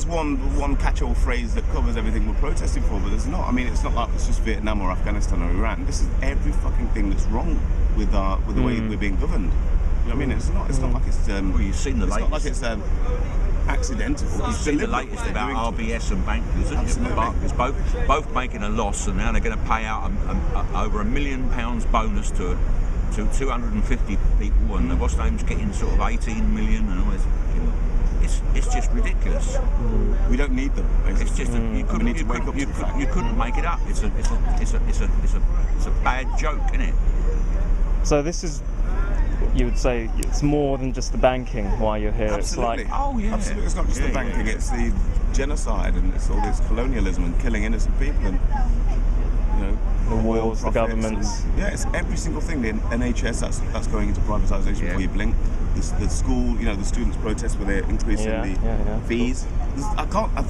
one catch-all phrase that covers everything we're protesting for, but there's not. I mean, it's not like it's just Vietnam or Afghanistan or Iran. This is every fucking thing that's wrong with the way we're being governed. You know what I mean? It's not like it's. Well, you've seen the latest. Not like it's accidental. You've seen the latest about RBS and bankers, Absolutely. Bankers both making a loss, and now they're going to pay out over £1 million bonus to 250 people, and the boss name's getting sort of 18 million, and all this. It's just ridiculous. We don't need them. Basically. It's just you couldn't make it up. It's a bad joke, isn't it? So this is, you would say, it's more than just the banking why you're here. Absolutely. It's like, oh yeah, absolutely. It's not just the banking; it's the genocide and it's all this colonialism and killing innocent people and the wars, the governments. It's every single thing. The NHS that's going into privatisation before you blink. The school, the students protest where they're increasing the fees.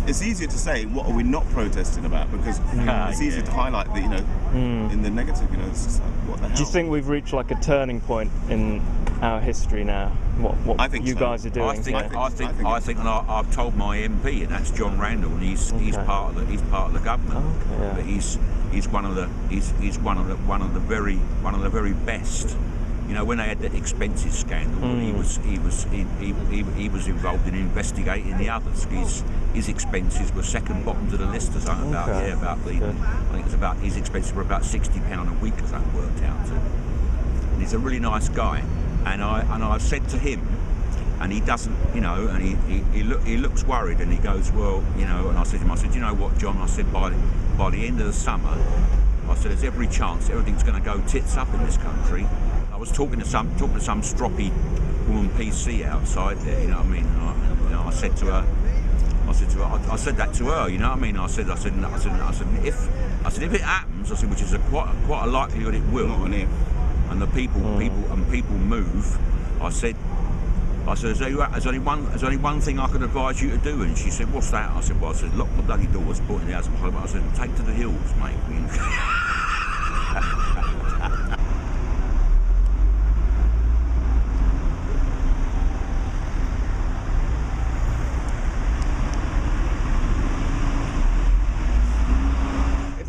It's easier to say what are we not protesting about because it's easier to highlight the in the negative. It's just like, what the hell? Do you think we've reached like a turning point in our history now? What I think you so. guys are doing? I think, and I've told my MP, and that's John Randall, and he's part of the government, but he's one of the very best. When they had the expenses scandal, he was involved in investigating the others. His expenses were second bottom to the list, or something. I think it's about his expenses were about £60 a week, as that worked out to. And he's a really nice guy, and I said to him, and he doesn't, and he looks worried, and he goes, well, and I said to him, you know what, John? I said by the end of the summer, I said there's every chance everything's going to go tits up in this country. I was talking to some stroppy woman PC outside there, you know what I mean? And I said to her, I said that to her, you know what I mean? I said if it happens, I said, which is quite a likelihood it will, and the people move. I said, there's only one thing I can advise you to do, and she said, what's that? I said, lock the bloody doors, put in the house. I said, take to the hills, mate.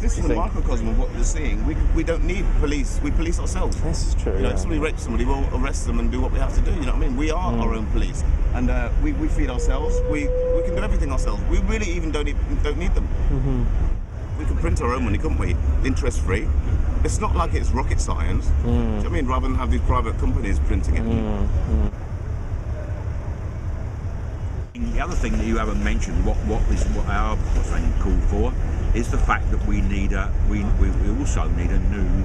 This is a microcosm of what we're seeing. We don't need police. We police ourselves. This is true. If somebody rapes somebody, we'll arrest them and do what we have to do. You know what I mean? We are our own police, and we feed ourselves. We can do everything ourselves. We really even don't need them. We can print our own money, couldn't we? Interest free. It's not like it's rocket science. Do you know what I mean? Rather than have these private companies printing it. The other thing that you haven't mentioned, what our thing called for, is the fact that we also need a new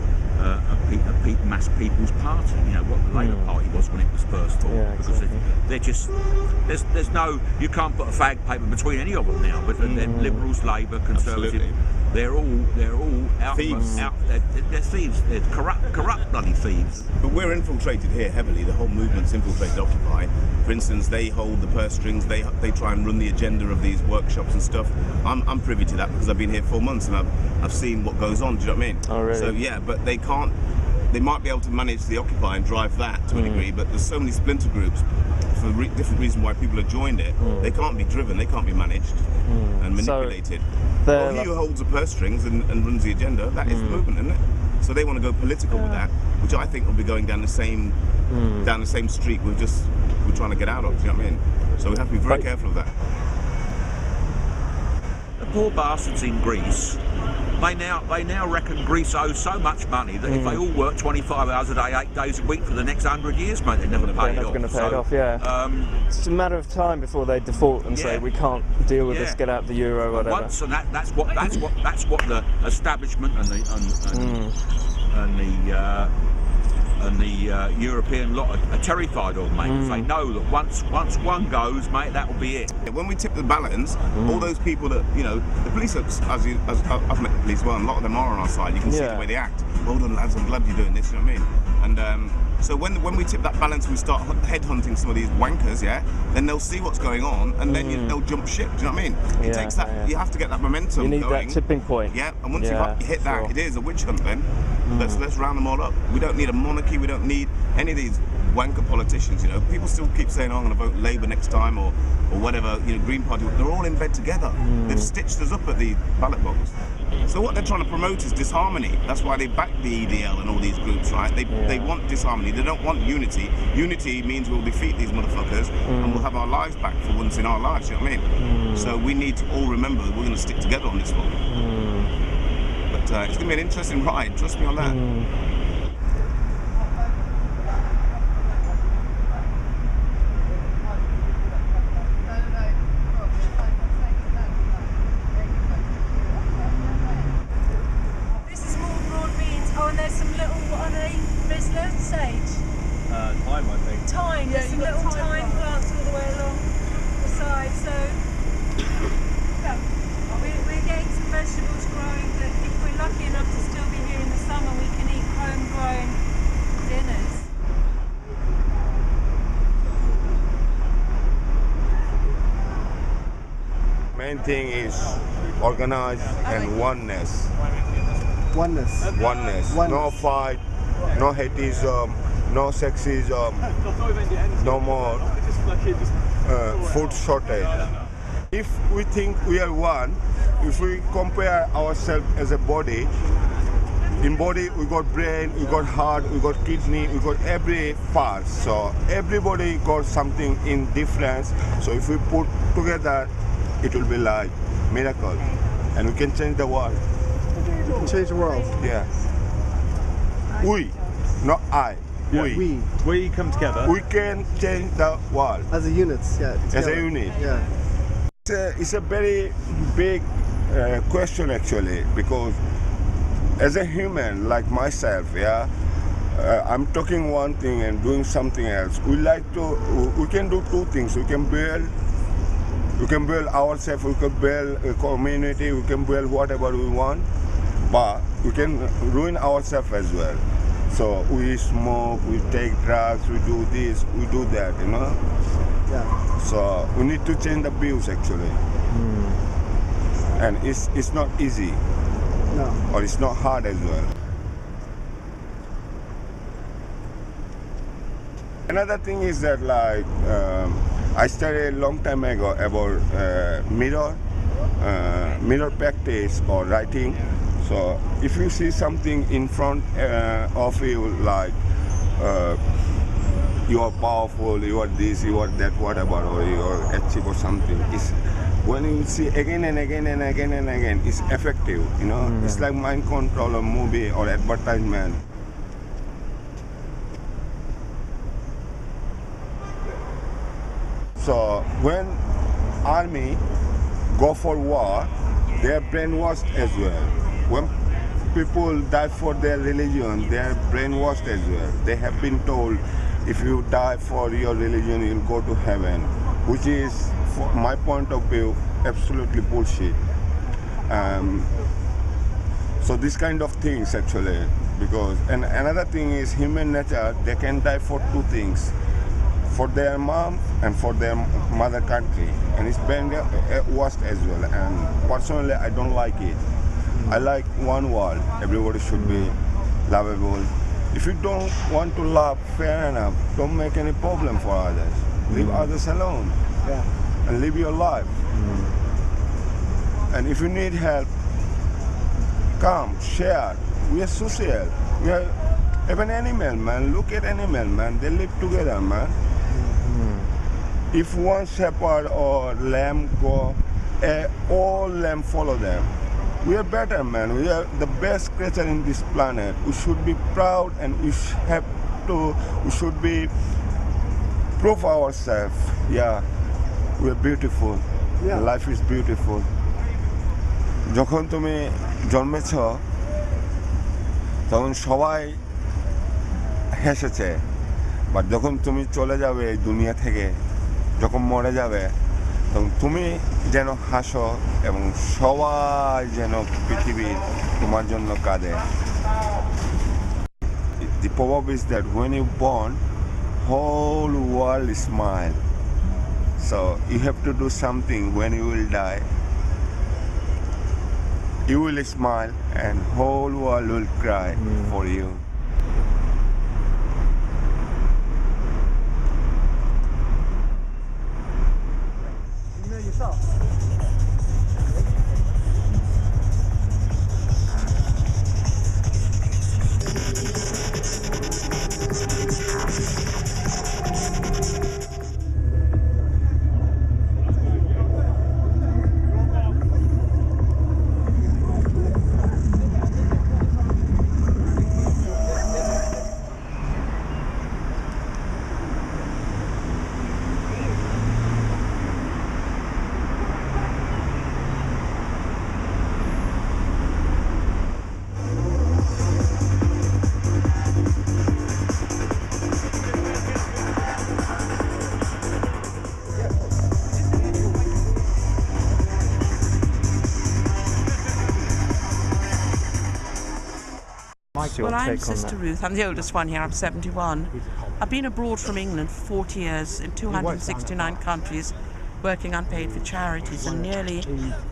mass people's party. What the Labour Party was when it was first formed, because they're just there's no, you can't put a fag paper between any of them now. But they're Liberals, Labour, Conservative. Absolutely. They're all out thieves. They're thieves. They're corrupt bloody thieves. But we're infiltrated here heavily. The whole movement's infiltrated Occupy. For instance, they hold the purse strings. They try and run the agenda of these workshops and stuff. I'm privy to that because I've been here 4 months and I've seen what goes on. Do you know what I mean? Oh, really? So yeah, but they can't. They might be able to manage the Occupy and drive that to a degree, but there's so many splinter groups for different reasons why people have joined it. They can't be driven. They can't be managed and manipulated. He who holds the purse strings and runs the agenda, that is the movement, isn't it? So they want to go political with that, which I think will be going down the same street we're trying to get out of. Do you know what I mean? So we have to be very careful of that. The poor bastards in Greece. They now reckon Greece owes so much money that if they all work 25 hours a day, 8 days a week for the next 100 years, mate, they're never going to pay it off. It's just a matter of time before they default and say we can't deal with this, get out the euro, whatever. Once, and that's what the establishment and the European lot are terrified of, mate. They know that once one goes, mate, that will be it. When we tip the balance, all those people that, the police, as I've met the police well, and a lot of them are on our side. You can see the way they act. Well done, lads, I'm glad you're doing this, you know what I mean? And so when we tip that balance, we start headhunting some of these wankers, then they'll see what's going on, and then they'll jump ship, do you know what I mean? It takes that, you have to get that momentum going. You need that tipping point. Yeah, and once you hit that, it is a witch hunt then. Let's round them all up. We don't need a monarchy. We don't need any of these wanker politicians. You know, people still keep saying, "Oh, I'm going to vote Labour next time," or whatever. You know, Green Party. They're all in bed together. They've stitched us up at the ballot box. So what they're trying to promote is disharmony. That's why they back the EDL and all these groups, right? They want disharmony. They don't want unity. Unity means we'll defeat these motherfuckers and we'll have our lives back for once in our lives. You know what I mean? So we need to all remember we're going to stick together on this one. But it's going to be an interesting ride. Trust me on that. Thyme, I think. Thyme, there's some little thyme plants all the way along the side, so yeah, we're getting some vegetables growing that if we're lucky enough to still be here in the summer, we can eat homegrown dinners. Main thing is organized and oneness. Oneness. No fight, no hateism, no sexism, no more food shortage. If we think we are one, if we compare ourselves as a body, in body we got brain, we got heart, we got kidney, we got every part. So everybody got something in difference. So if we put together, it will be like miracle, and we can change the world. Change the world. Yeah. We, not I. We come together. We can change the world As a unit, yeah. as a together. unit. Yeah. It's a very big question actually, because as a human like myself, I'm talking one thing and doing something else. We can do two things. We can build ourselves, we can build a community, we can build whatever we want, but we can ruin ourselves as well. So we smoke, we take drugs, we do this, we do that, you know? Yeah. So we need to change the views actually. And it's not easy. No. Or it's not hard as well. Another thing is that like, I studied a long time ago about mirror practice or writing. So if you see something in front of you, like you are powerful, you are this, you are that, whatever, or you are achieve or something, it's when you see again and again and again and again, it's effective, you know. It's like mind control or movie or advertisement. So when army go for war, they are brainwashed as well. When people die for their religion, they are brainwashed as well. They have been told, if you die for your religion, you'll go to heaven, which is, from my point of view, absolutely bullshit. So this kind of things actually, because, and another thing is human nature, they can die for two things, for their mom and for their mother country, and it's been worst as well. And personally, I don't like it. I like one world. Everybody should be lovable. If you don't want to love, fair enough. Don't make any problem for others. Leave others alone. And live your life. And if you need help, come, share. We are social. We are even animal, man. Look at animal, man. They live together, man. If one shepherd or lamb go, all lamb follow them. We are better, man. We are the best creature in this planet. We should be proud, and we should be prove ourselves. Yeah, we are beautiful. Yeah. Life is beautiful. যখন তুমি জন্মেছ তখন সবাই হেসেছে, but যখন তুমি চলে যাবে এই দুনিয়া থেকে, যখন মরে যাবে, তখন তুমি যেন হাসো এবং সবাই যেন পৃথিবীর তোমার জন্য কাঁদে। The proverb is that when you born, whole world smile. So you have to do something when you will die. you will smile and whole world will cry for you. You know yourself. Your Well, I'm take on Sister that? Ruth. I'm the oldest one here. I'm 71. I've been abroad from England for 40 years in 269 countries, working unpaid for charities in nearly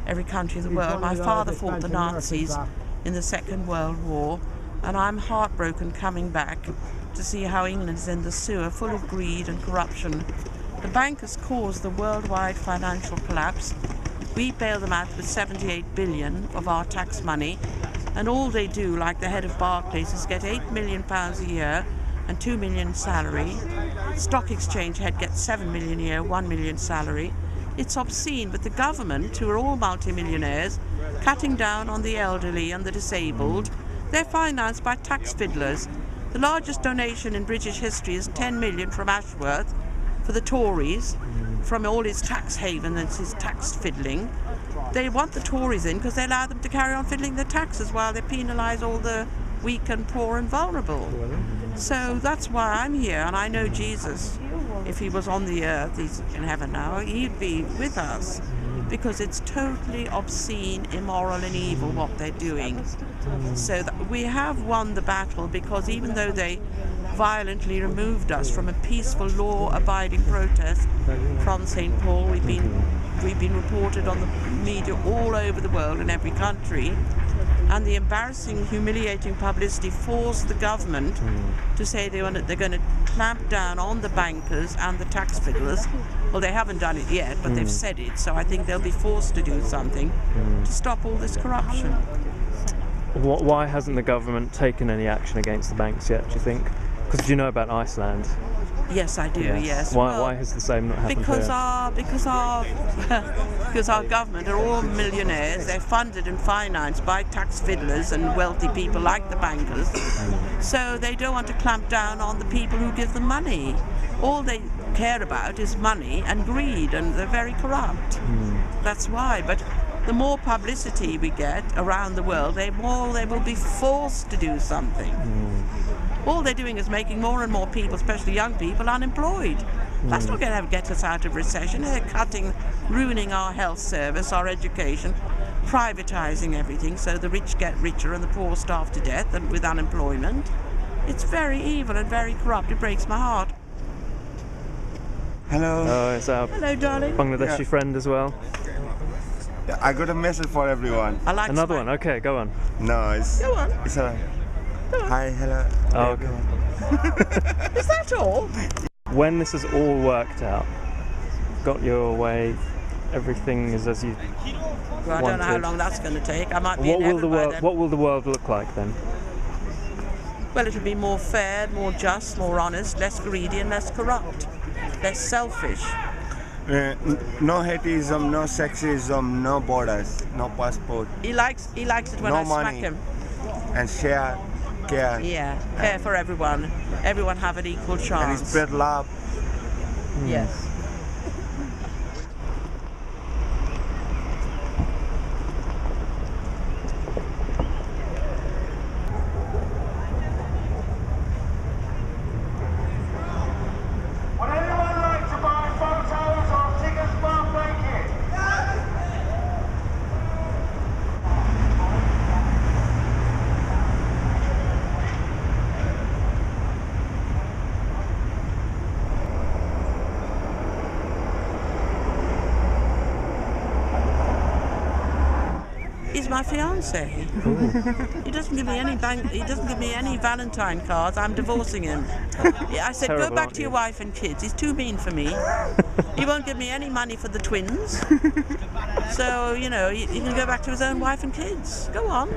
every country of the world. My father fought the Nazis in the Second World War, and I'm heartbroken coming back to see how England is in the sewer, full of greed and corruption. The bankers caused the worldwide financial collapse. We bail them out with 78 billion of our tax money, and all they do, like the head of Barclays, is get £8 million a year and 2 million salary. Stock exchange head gets 7 million a year, 1 million salary. It's obscene, but the government, who are all multimillionaires, cutting down on the elderly and the disabled, they're financed by tax fiddlers. The largest donation in British history is 10 million from Ashworth for the Tories, from all his tax haven and his tax fiddling. They want the Tories in because they allow them to carry on fiddling their taxes while they penalise all the weak and poor and vulnerable. So that's why I'm here, and I know Jesus, if he was on the earth, he's in heaven now, he'd be with us, because it's totally obscene, immoral and evil what they're doing. So we have won the battle, because even though they violently removed us from a peaceful, law-abiding protest from St. Paul, we've been reported on the media all over the world, in every country, and the embarrassing, humiliating publicity forced the government to say they're going to clamp down on the bankers and the tax fiddlers. Well, they haven't done it yet, but they've said it, so I think they'll be forced to do something to stop all this corruption. Why hasn't the government taken any action against the banks yet, do you think? Because you know about Iceland. Yes, I do. Yes. Why has the same not happened because here? because our government are all millionaires. They're funded and financed by tax fiddlers and wealthy people like the bankers. So they don't want to clamp down on the people who give them money. All they care about is money and greed, and they're very corrupt. That's why. But the more publicity we get around the world, the more they will be forced to do something. All they're doing is making more and more people, especially young people, unemployed. That's not going to get us out of recession. They're ruining our health service, our education, privatising everything, so the rich get richer and the poor starve to death and with unemployment. It's very evil and very corrupt. It breaks my heart. Hello. Oh, it's our Hello, darling. Bangladeshi friend as well. I got a message for everyone. I like Another one. Okay, go on. No, it's Go on. It's alright. Hi, hello. Oh, okay. Is that all? When this is all worked out, got your way, everything is as you Well, I don't know how wanted. long that's going to take. I might be in heaven by then. What will the world look like then? Well, it'll be more fair, more just, more honest, less greedy and less corrupt, less selfish. No hateism, no sexism, no borders, no passport, He likes it when No I smack money. him. and share, care, Yeah, fair for everyone. Everyone have an equal and chance. spread love. Yes. Would anyone like to buy photos or tickets for a blanket? my fiance. He doesn't give me any He doesn't give me any Valentine cards. I'm divorcing him. Yeah, I said, Terrible, go back aren't to your you? wife and kids. He's too mean for me. He won't give me any money for the twins. So, you know, he can go back to his own wife and kids. Go on.